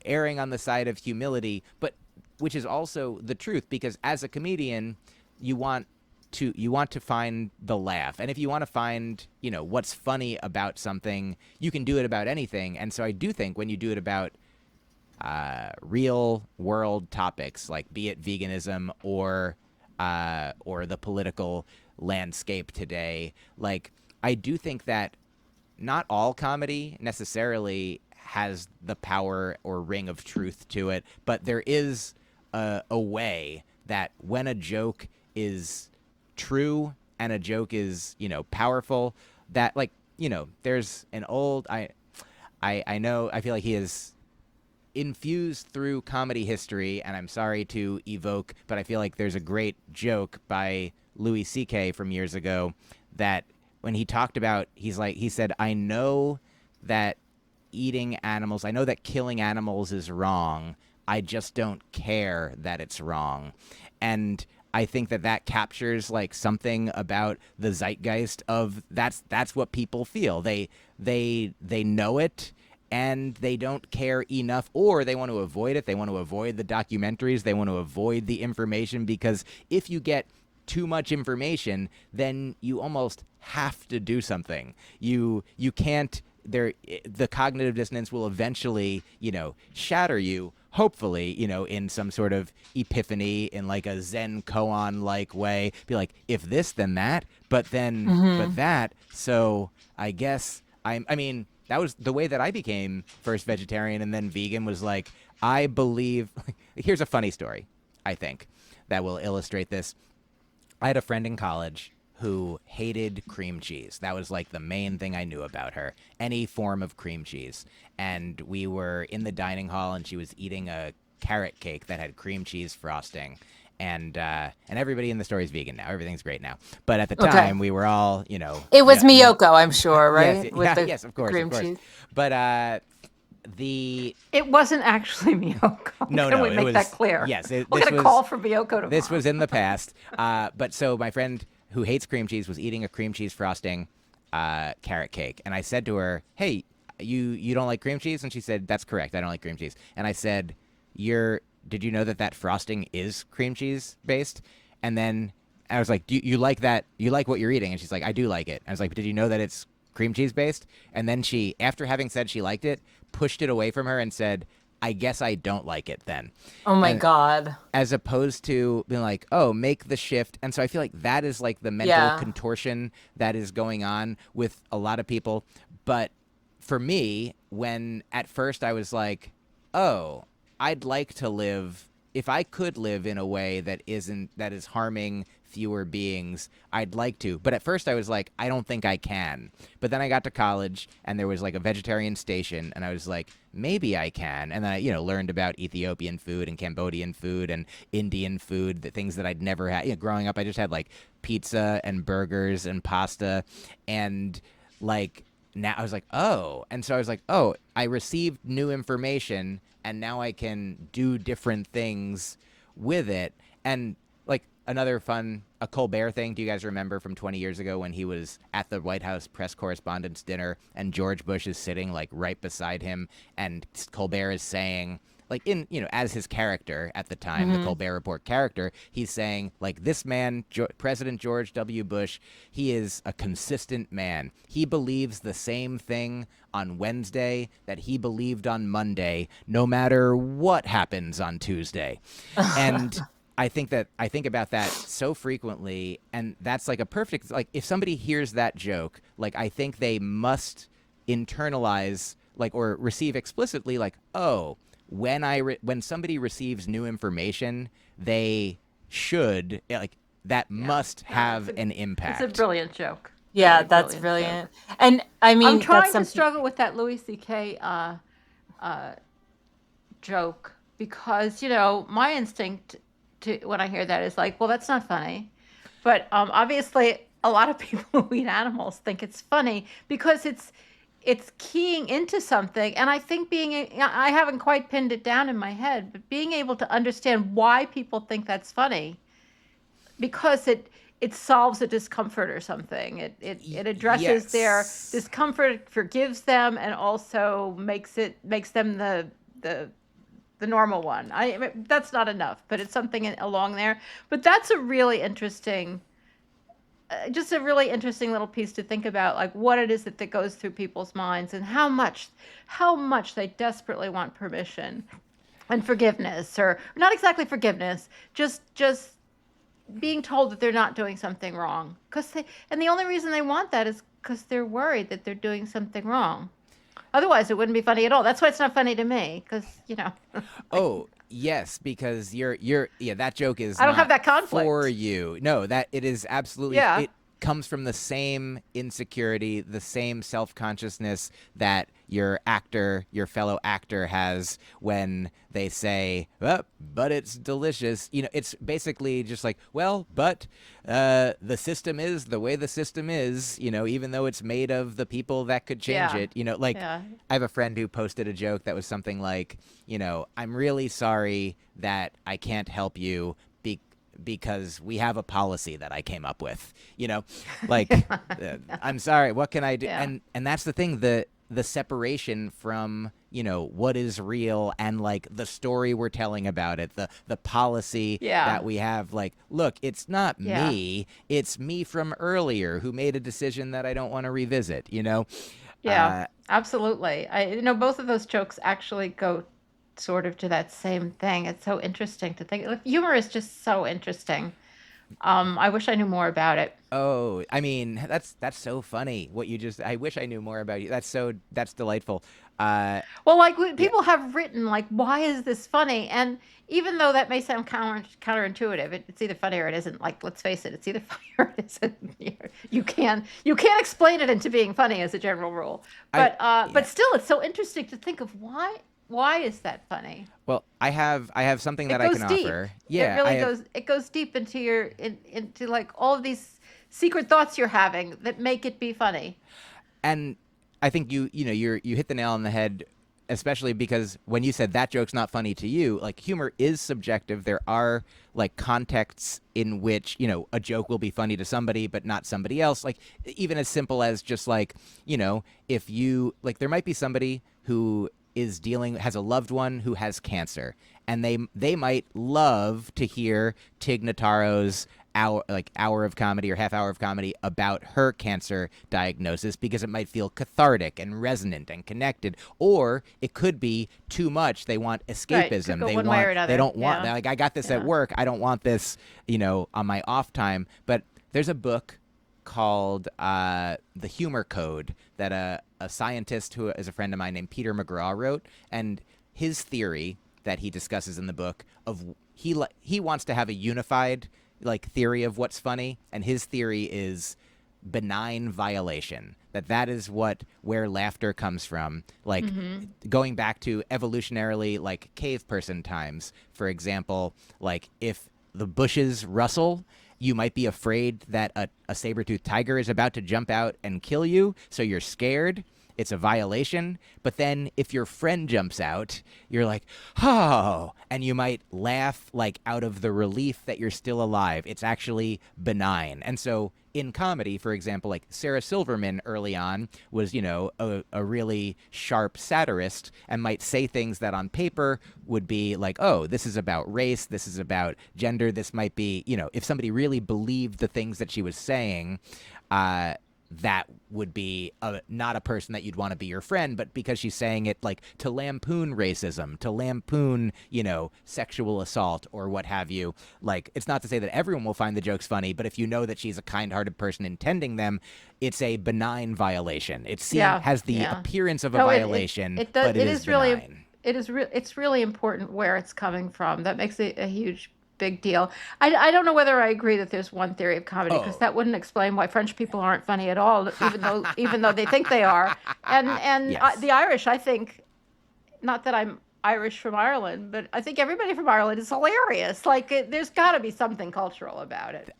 Speaker 1: erring on the side of humility, but which is also the truth, because as a comedian, you want to find the laugh. And if you want to find, what's funny about something, you can do it about anything. And so I do think when you do it about real world topics, like be it veganism or the political landscape today, like, I do think that not all comedy necessarily has the power or ring of truth to it, but there is a way that when a joke is true and a joke is, powerful, that, like, there's an old, I know, I feel like he is infused through comedy history, and I'm sorry to evoke, but I feel like there's a great joke by Louis C.K. from years ago that when he talked about, he said, I know that eating animals, I know that killing animals is wrong, I just don't care that it's wrong. And I think that captures, like, something about the zeitgeist of that's what people feel. They know it, and they don't care enough, or they want to avoid it. They want to avoid the documentaries. They want to avoid the information, because if you get too much information, then you almost have to do something. You can't. The cognitive dissonance will eventually, shatter you, hopefully, in some sort of epiphany, in like a Zen koan-like way. Be like, if this, then that, but that. So I guess that was the way that I became first vegetarian and then vegan, was like, I believe, here's a funny story, I think, that will illustrate this. I had a friend in college who hated cream cheese. That was like the main thing I knew about her, any form of cream cheese. And we were in the dining hall, and she was eating a carrot cake that had cream cheese frosting. And everybody in the story is vegan now. Everything's great now. But at the time, we were all,
Speaker 2: It was Myq, I'm sure, right?
Speaker 1: Yes,
Speaker 2: With the
Speaker 1: yes, of course,
Speaker 2: cream
Speaker 1: of course.
Speaker 2: cheese.
Speaker 1: But
Speaker 3: It wasn't actually Myq.
Speaker 1: No,
Speaker 3: Can
Speaker 1: no,
Speaker 3: we
Speaker 1: it
Speaker 3: make
Speaker 1: was,
Speaker 3: that clear?
Speaker 1: Yes,
Speaker 3: we'll get a call from Myq tomorrow.
Speaker 1: This was in the past. But so my friend who hates cream cheese was eating a cream cheese frosting carrot cake, and I said to her, "Hey, you don't like cream cheese?" And she said, "That's correct. I don't like cream cheese." And I said, Did you know that frosting is cream cheese based?" And then I was like, "Do you like that? You like what you're eating?" And she's like, "I do like it." I was like, "Did you know that it's cream cheese based?" And then she, after having said she liked it, pushed it away from her and said, "I guess I don't like it then."
Speaker 2: Oh my God.
Speaker 1: As opposed to being like, "Oh, make the shift." And so I feel like that is like the mental contortion that is going on with a lot of people. But for me, when at first I was like, "Oh, I'd like to live, if I could live in a way that is harming fewer beings, I'd like to." But at first I was like, I don't think I can. But then I got to college, and there was like a vegetarian station, and I was like, maybe I can. And then I, learned about Ethiopian food and Cambodian food and Indian food, the things that I'd never had. Growing up, I just had like pizza and burgers and pasta, and like now I was like, oh. And so I was like, oh, I received new information, and now I can do different things with it. And like another fun, a Colbert thing. Do you guys remember from 20 years ago when he was at the White House press correspondents dinner, and George Bush is sitting like right beside him, and Colbert is saying, like, in, as his character at the time, the Colbert Report character, he's saying, like, this man, President George W. Bush, he is a consistent man. He believes the same thing on Wednesday that he believed on Monday, no matter what happens on Tuesday. And I think about that so frequently, and that's like a perfect, like, if somebody hears that joke, like, I think they must internalize, like, or receive explicitly, like, oh, when somebody receives new information, they should, like, that must have an impact.
Speaker 3: It's a brilliant joke.
Speaker 2: Yeah, that's brilliant. And I mean,
Speaker 3: I'm trying to struggle with that Louis C.K. Joke, because my instinct when I hear that is like, well, that's not funny. But obviously, a lot of people who eat animals think it's funny because it's keying into something. And I think I haven't quite pinned it down in my head, but being able to understand why people think that's funny, because it solves a discomfort or something. It addresses their discomfort, forgives them, and also makes them the normal one. That's not enough, but it's something along there. But that's a really interesting, just a really interesting little piece to think about, like what it is that goes through people's minds, and how much they desperately want permission and forgiveness, or not exactly forgiveness, just being told that they're not doing something wrong. And the only reason they want that is because they're worried that they're doing something wrong. Otherwise, it wouldn't be funny at all. That's why it's not funny to me, because
Speaker 1: Oh, yes, because that joke is
Speaker 3: I don't
Speaker 1: not
Speaker 3: have that conflict
Speaker 1: for you. No, that it is absolutely.
Speaker 3: Yeah.
Speaker 1: It comes from the same insecurity, the same self-consciousness that your fellow actor has when they say, oh, but it's delicious. It's basically just like, well, but the system is the way the system is, even though it's made of the people that could change it. I have a friend who posted a joke that was something like, I'm really sorry that I can't help you because we have a policy that I came up with, like, I'm sorry, what can I do?
Speaker 3: Yeah.
Speaker 1: And that's the thing, the separation from, what is real and like the story we're telling about it, the policy that we have, like, look, it's not me, it's me from earlier who made a decision that I don't want to revisit,
Speaker 3: Yeah, absolutely. Both of those jokes actually go sort of to that same thing. It's so interesting to think. Like, humor is just so interesting. I wish I knew more about it.
Speaker 1: Oh, I mean, that's so funny. I wish I knew more about you. That's delightful.
Speaker 3: Well, like
Speaker 1: Yeah.
Speaker 3: people have written, like, why is this funny? And even though that may sound counterintuitive, it's either funny or it isn't. Like, let's face it, it's either funny or it isn't. You can't explain it into being funny as a general rule.
Speaker 1: I
Speaker 3: But
Speaker 1: yeah.
Speaker 3: still, it's so interesting to think of why is that funny?
Speaker 1: Well, I have something
Speaker 3: It
Speaker 1: that I
Speaker 3: goes
Speaker 1: can
Speaker 3: deep.
Speaker 1: offer.
Speaker 3: It
Speaker 1: Yeah, I
Speaker 3: really
Speaker 1: have.
Speaker 3: goes. It goes deep into into like all of these secret thoughts you're having that make it be funny.
Speaker 1: And I think you hit the nail on the head, especially because when you said that joke's not funny to you, like humor is subjective. There are like contexts in which a joke will be funny to somebody but not somebody else. Like even as simple as just like if you like, there might be somebody who has a loved one who has cancer, and they might love to hear Tig Notaro's hour of comedy or half hour of comedy about her cancer diagnosis because it might feel cathartic and resonant and connected, or it could be too much. They want
Speaker 3: Right. It could
Speaker 1: escapism.
Speaker 3: go one way or
Speaker 1: They
Speaker 3: another.
Speaker 1: don't want,
Speaker 3: Yeah.
Speaker 1: they're like, I got this at
Speaker 3: Yeah.
Speaker 1: work, I don't want this on my off time. But there's a book called The Humor Code that a scientist who is a friend of mine named Peter McGraw wrote, and his theory that he discusses in the book of he wants to have a unified like theory of what's funny, and his theory is benign violation. That is where laughter comes from. Like going back to evolutionarily like cave person times, for example, like if the bushes rustle, you might be afraid that a saber-toothed tiger is about to jump out and kill you, so you're scared. It's a violation. But then if your friend jumps out, you're like, oh, and you might laugh like out of the relief that you're still alive. It's actually benign. And so in comedy, for example, like Sarah Silverman early on was, a really sharp satirist and might say things that on paper would be like, oh, this is about race, this is about gender, this might be, if somebody really believed the things that she was saying, that would be not a person that you'd want to be your friend, but because she's saying it like to lampoon racism, to lampoon, sexual assault or what have you. Like, it's not to say that everyone will find the jokes funny, but if you know that she's a kind-hearted person intending them, it's a benign violation.
Speaker 3: Yeah.
Speaker 1: Has the
Speaker 3: Yeah.
Speaker 1: appearance of a
Speaker 3: No,
Speaker 1: violation,
Speaker 3: it does.
Speaker 1: but it is
Speaker 3: Really.
Speaker 1: benign.
Speaker 3: It's really important where it's coming from. That makes it a huge big deal. I don't know whether I agree that there's one theory of comedy, because
Speaker 1: Oh.
Speaker 3: that wouldn't explain why French people aren't funny at all, even though they think they are. And
Speaker 1: Yes.
Speaker 3: the Irish, I think, not that I'm Irish from Ireland, but I think everybody from Ireland is hilarious. Like there's got to be something cultural about it.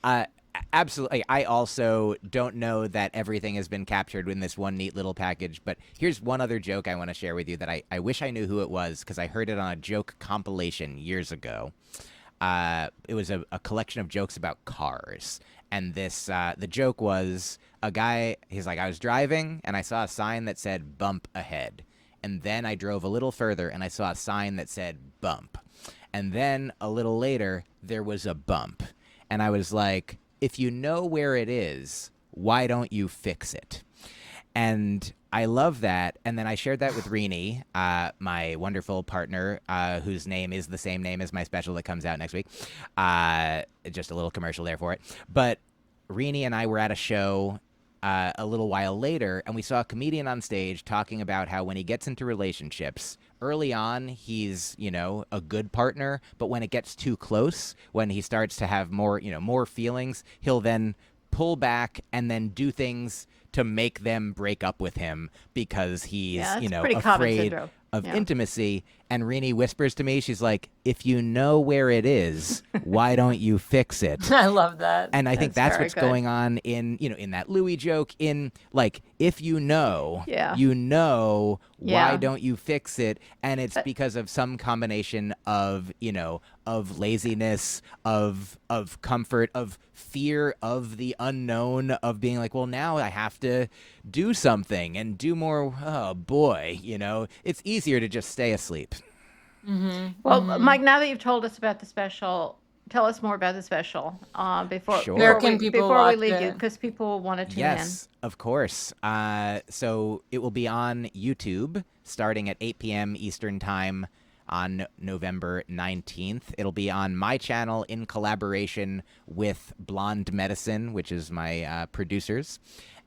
Speaker 1: Absolutely. I also don't know that everything has been captured in this one neat little package, but here's one other joke I want to share with you that I wish I knew who it was, because I heard it on a joke compilation years ago. It was a collection of jokes about cars. And the joke was a guy, he's like, I was driving and I saw a sign that said bump ahead. And then I drove a little further and I saw a sign that said bump. And then a little later, there was a bump. And I was like, if you know where it is, why don't you fix it? And I love that. And then I shared that with Rini, my wonderful partner, whose name is the same name as my special that comes out next week. Just a little commercial there for it. But Rini and I were at a show a little while later, and we saw a comedian on stage talking about how when he gets into relationships, early on, he's, a good partner. But when it gets too close, when he starts to have more feelings, he'll then pull back and then do things to make them break up with him because he's,
Speaker 3: Yeah, that's pretty common
Speaker 1: afraid
Speaker 3: syndrome.
Speaker 1: of
Speaker 3: Yeah.
Speaker 1: intimacy. And Rini whispers to me, she's like, if you know where it is, why don't you fix it?
Speaker 2: I love that.
Speaker 1: And I think
Speaker 3: That's
Speaker 1: that's
Speaker 3: very
Speaker 1: what's
Speaker 3: good.
Speaker 1: going on in that Louis joke, in like, if you know,
Speaker 3: Yeah.
Speaker 1: why
Speaker 3: Yeah.
Speaker 1: don't you fix it? And it's because of some combination of, of laziness, of comfort, of fear of the unknown, of being like, well, now I have to do something and do more. Oh boy, it's easier to just stay asleep.
Speaker 3: Well, Mike, now that you've told us about the special, tell us more about the special before
Speaker 1: Sure.
Speaker 2: Where
Speaker 3: before
Speaker 2: can
Speaker 3: we,
Speaker 2: people
Speaker 3: before we
Speaker 2: watch
Speaker 3: leave you,
Speaker 2: it?
Speaker 3: because people will want to tune
Speaker 1: Yes, of course. So it will be on YouTube starting at 8 p.m. Eastern Time on November 19th. It'll be on my channel in collaboration with Blonde Medicine, which is my producers.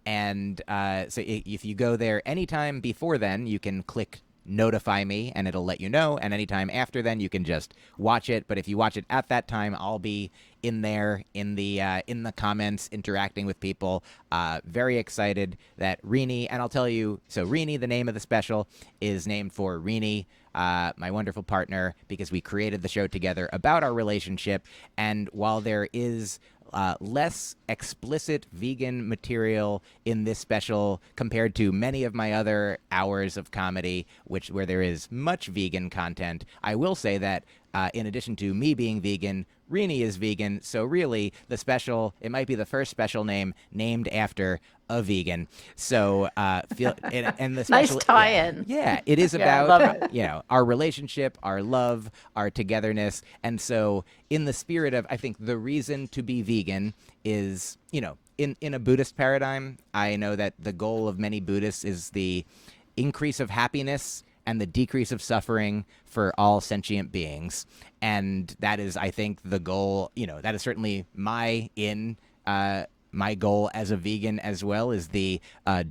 Speaker 1: And so if you go there anytime before then, you can click notify me and it'll let you know, and anytime after then you can just watch it. But if you watch it at that time, I'll be in there in the comments interacting with people. Very excited that Rini, and I'll tell you, so Rini, the name of the special is named for Rini, my wonderful partner, because we created the show together about our relationship. And while there is less explicit vegan material in this special compared to many of my other hours of comedy, where there is much vegan content, I will say that in addition to me being vegan, Rini is vegan. So really, the special, it might be the first special named after a vegan. So and the special,
Speaker 3: nice tie-in.
Speaker 1: Yeah, it is
Speaker 2: Yeah, I love
Speaker 1: about
Speaker 2: it.
Speaker 1: our relationship, our love, our togetherness. And so in the spirit of, I think the reason to be vegan is, in a Buddhist paradigm, I know that the goal of many Buddhists is the increase of happiness and the decrease of suffering for all sentient beings. And that is, I think, the goal. That is certainly my goal as a vegan as well, is the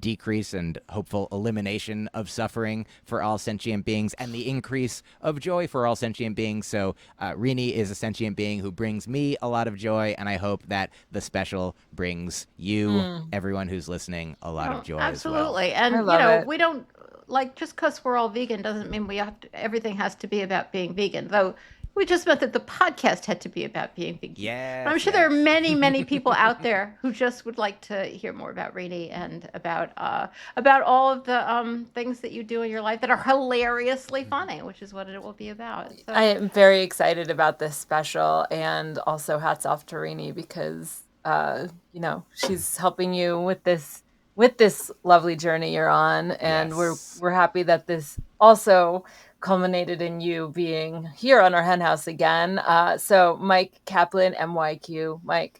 Speaker 1: decrease and hopeful elimination of suffering for all sentient beings and the increase of joy for all sentient beings. So Rini is a sentient being who brings me a lot of joy, and I hope that the special brings you, everyone who's listening, a lot of joy
Speaker 3: absolutely.
Speaker 1: as well.
Speaker 3: And
Speaker 2: I love it.
Speaker 3: we don't just because we're all vegan doesn't mean everything has to be about being vegan, though. We just meant that the podcast had to be about being vegan.
Speaker 1: Yeah,
Speaker 3: I'm sure there are many, many people out there who just would like to hear more about Rini and about all of the things that you do in your life that are hilariously funny, which is what it will be about. So.
Speaker 2: I am very excited about this special, and also hats off to Rini because she's helping you with this lovely journey you're on, and
Speaker 1: Yes.
Speaker 2: we're happy that this also culminated in you being here on our henhouse again. So Myq Kaplan, MYQ. Myq,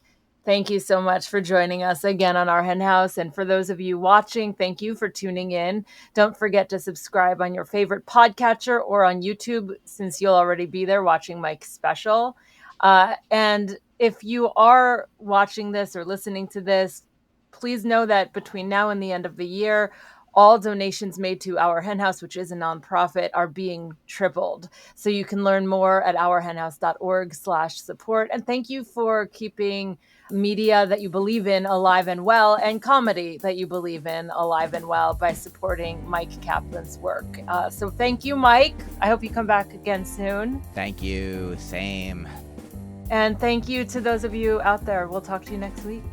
Speaker 2: thank you so much for joining us again on our henhouse. And for those of you watching, thank you for tuning in. Don't forget to subscribe on your favorite podcatcher or on YouTube, since you'll already be there watching Myq's special. And if you are watching this or listening to this, please know that between now and the end of the year, all donations made to Our Henhouse, which is a nonprofit, are being tripled. So you can learn more at ourhenhouse.org/support. And thank you for keeping media that you believe in alive and well, and comedy that you believe in alive and well, by supporting Myq Kaplan's work. So thank you, Myq. I hope you come back again soon.
Speaker 1: Thank you. Same.
Speaker 2: And thank you to those of you out there. We'll talk to you next week.